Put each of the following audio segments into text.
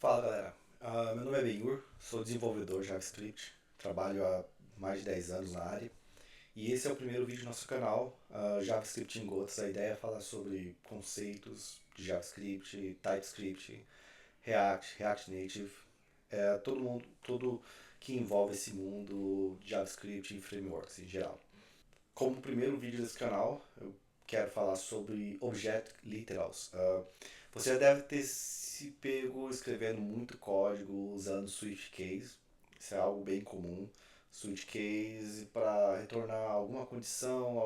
Fala galera, meu nome é Benhur, sou desenvolvedor JavaScript, trabalho há mais de 10 anos na área e esse é o primeiro vídeo do nosso canal, JavaScript em Gotas. A ideia é falar sobre conceitos de JavaScript, TypeScript, React Native, tudo que envolve esse mundo de JavaScript e frameworks em geral. Como primeiro vídeo desse canal, eu quero falar sobre Object Literals. Você já deve ter se pego escrevendo muito código usando switch case. Isso é algo bem comum. Switch case para retornar alguma condição,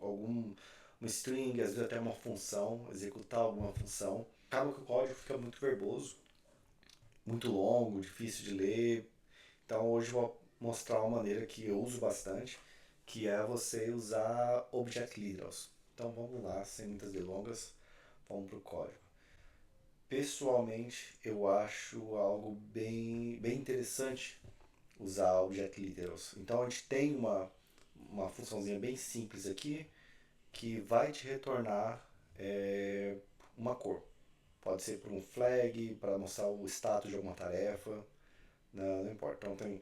algum uma string, às vezes até uma função, executar alguma função. Acaba que o código fica muito verboso, muito longo, difícil de ler. Então hoje eu vou mostrar uma maneira que eu uso bastante, que é você usar Object Literals. Então vamos lá, sem muitas delongas, vamos para o código. Pessoalmente, eu acho algo bem interessante usar Object Literals. Então a gente tem uma funçãozinha bem simples aqui que vai te retornar uma cor. Pode ser por um flag, para mostrar o status de alguma tarefa, não importa. Então tem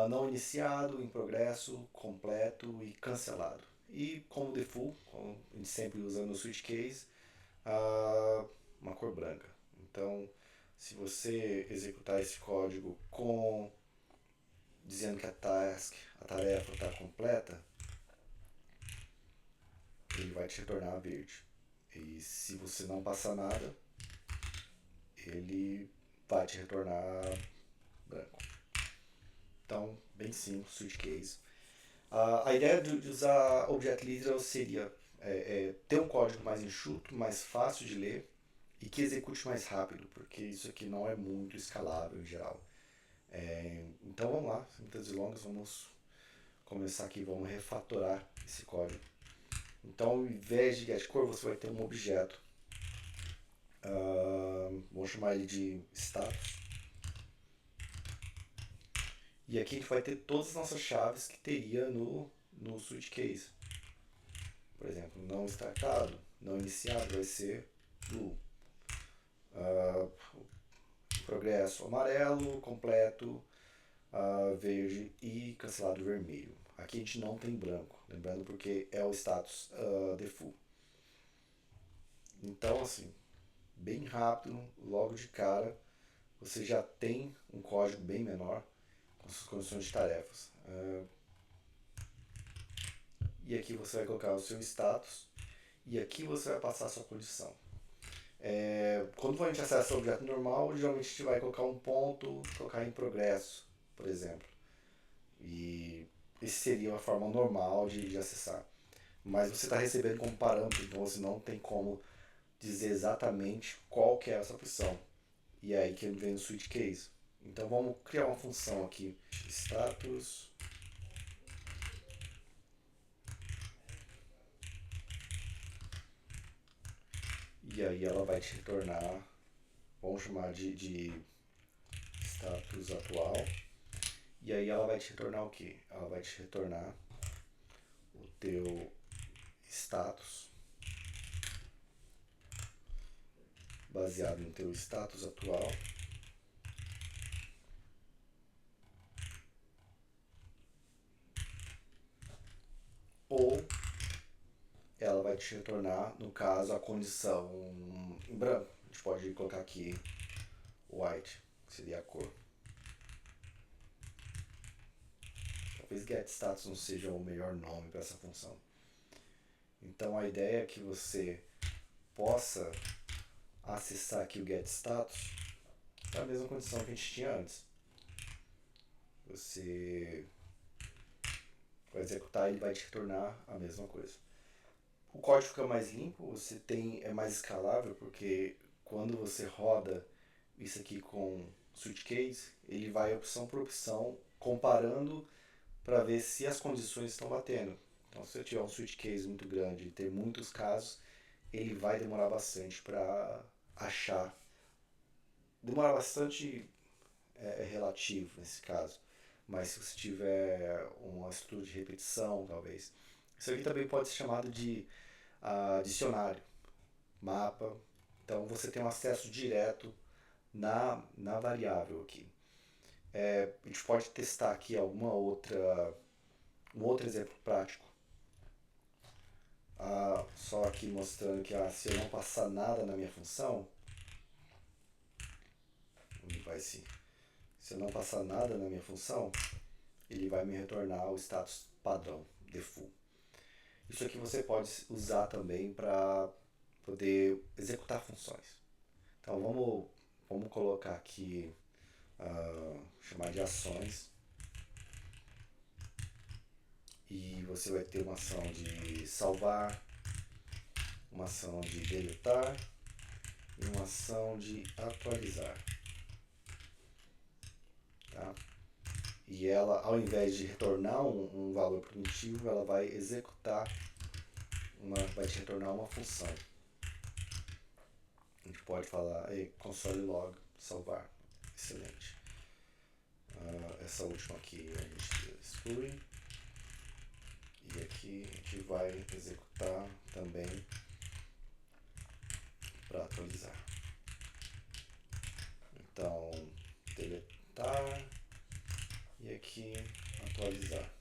não iniciado, em progresso, completo e cancelado. E como default, como a gente sempre usa no switch case, uma cor branca. Então, se você executar esse código com dizendo que a tarefa está completa, ele vai te retornar verde. E se você não passar nada, ele vai te retornar branco. Então, bem simples, switch case. A ideia de usar Object Literal seria ter um código mais enxuto, mais fácil de ler e que execute mais rápido, porque isso aqui não é muito escalável em geral. Então vamos lá, sem muitas delongas, vamos começar aqui, vamos refatorar esse código. Então, ao invés de getCore, você vai ter um objeto. Vamos chamar ele de status. E aqui a gente vai ter todas as nossas chaves que teria no switch case. Por exemplo, não startado, não iniciado vai ser blue. Progresso amarelo, completo, verde e cancelado vermelho. Aqui a gente não tem branco, lembrando porque é o status default. Então, assim, bem rápido, logo de cara, você já tem um código bem menor com suas condições de tarefas. E aqui você vai colocar o seu status e aqui você vai passar a sua condição. Quando a gente acessa o objeto normal, geralmente a gente vai colocar um ponto, colocar em progresso, por exemplo. E esse seria uma forma normal de acessar. Mas você está recebendo como parâmetro, então você não tem como dizer exatamente qual que é essa opção. E é aí que vem o switch case. Então vamos criar uma função aqui, status. E aí ela vai te retornar, vamos chamar de status atual. E aí ela vai te retornar o que? Ela vai te retornar o teu status baseado no teu status atual. Ou ela vai te retornar, no caso, a condição em branco. A gente pode colocar aqui white, que seria a cor. Talvez getStatus não seja o melhor nome para essa função. Então a ideia é que você possa acessar aqui o getStatus na mesma condição que a gente tinha antes. Você vai executar e ele vai te retornar a mesma coisa. O código fica mais limpo, é mais escalável, porque quando você roda isso aqui com switch case, ele vai opção por opção comparando para ver se as condições estão batendo. Então, se eu tiver um switch case muito grande e ter muitos casos, ele vai demorar bastante para achar. Demorar bastante relativo nesse caso, mas se você tiver uma estrutura de repetição, talvez. Isso aqui também pode ser chamado de dicionário, mapa. Então você tem um acesso direto na variável aqui. A gente pode testar aqui um outro exemplo prático. Só aqui mostrando que se eu não passar nada na minha função, se eu não passar nada na minha função, ele vai me retornar o status padrão, default. Isso aqui você pode usar também para poder executar funções. Então vamos colocar aqui, chamar de ações. E você vai ter uma ação de salvar, uma ação de deletar e uma ação de atualizar. Tá? E ela, ao invés de retornar um valor primitivo, ela vai executar, vai te retornar uma função. A gente pode falar console log salvar. Excelente. Essa última aqui a gente exclui. E aqui a gente vai executar também para atualizar. Então, deletar e aqui atualizar.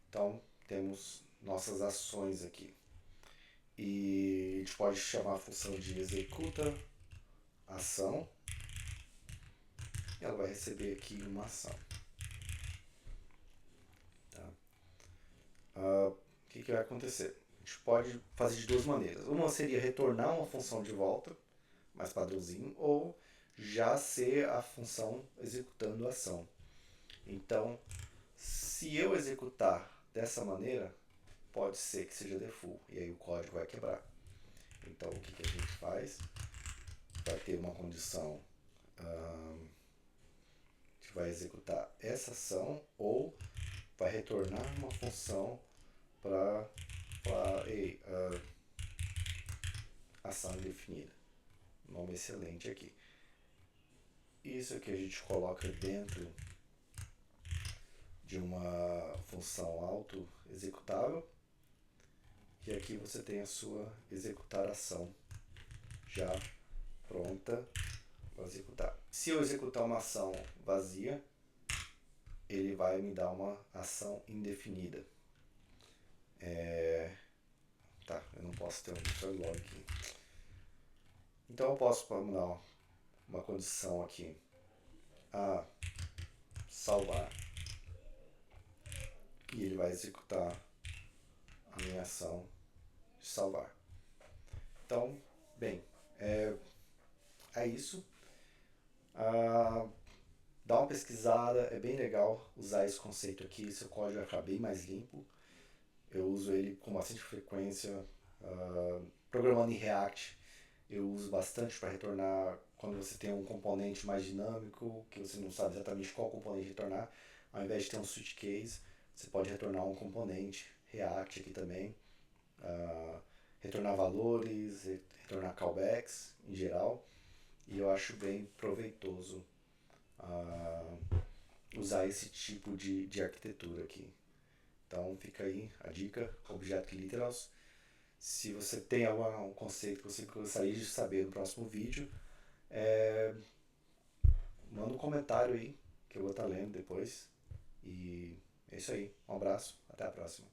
Então, temos nossas ações aqui. E a gente pode chamar a função de executa ação. E ela vai receber aqui uma ação. Tá? O que vai acontecer? A gente pode fazer de duas maneiras. Uma seria retornar uma função de volta, mais padrãozinho, ou já ser a função executando a ação. Então, se eu executar dessa maneira, pode ser que seja default, e aí o código vai quebrar. Então, o que a gente faz? Vai ter uma condição, a gente vai executar essa ação, ou vai retornar uma função para falar, ação indefinida. Nome excelente aqui. Isso aqui a gente coloca dentro de uma função auto-executável. E aqui você tem a sua executar ação já pronta para executar. Se eu executar uma ação vazia, ele vai me dar uma ação indefinida. Tá, eu não posso ter um console log aqui. Então eu posso dar uma condição aqui a salvar. E ele vai executar a minha ação de salvar. Então, bem, é isso. Dá uma pesquisada, é bem legal usar esse conceito aqui, seu código vai ficar bem mais limpo. Eu uso ele com bastante frequência, programando em React. Eu uso bastante para retornar quando você tem um componente mais dinâmico, que você não sabe exatamente qual componente retornar. Ao invés de ter um switch case, você pode retornar um componente, React aqui também, retornar valores, retornar callbacks em geral. E eu acho bem proveitoso usar esse tipo de arquitetura aqui. Então fica aí a dica, Object Literals. Se você tem algum conceito que você gostaria de saber no próximo vídeo, manda um comentário aí, que eu vou estar lendo depois. E é isso aí, um abraço, até a próxima.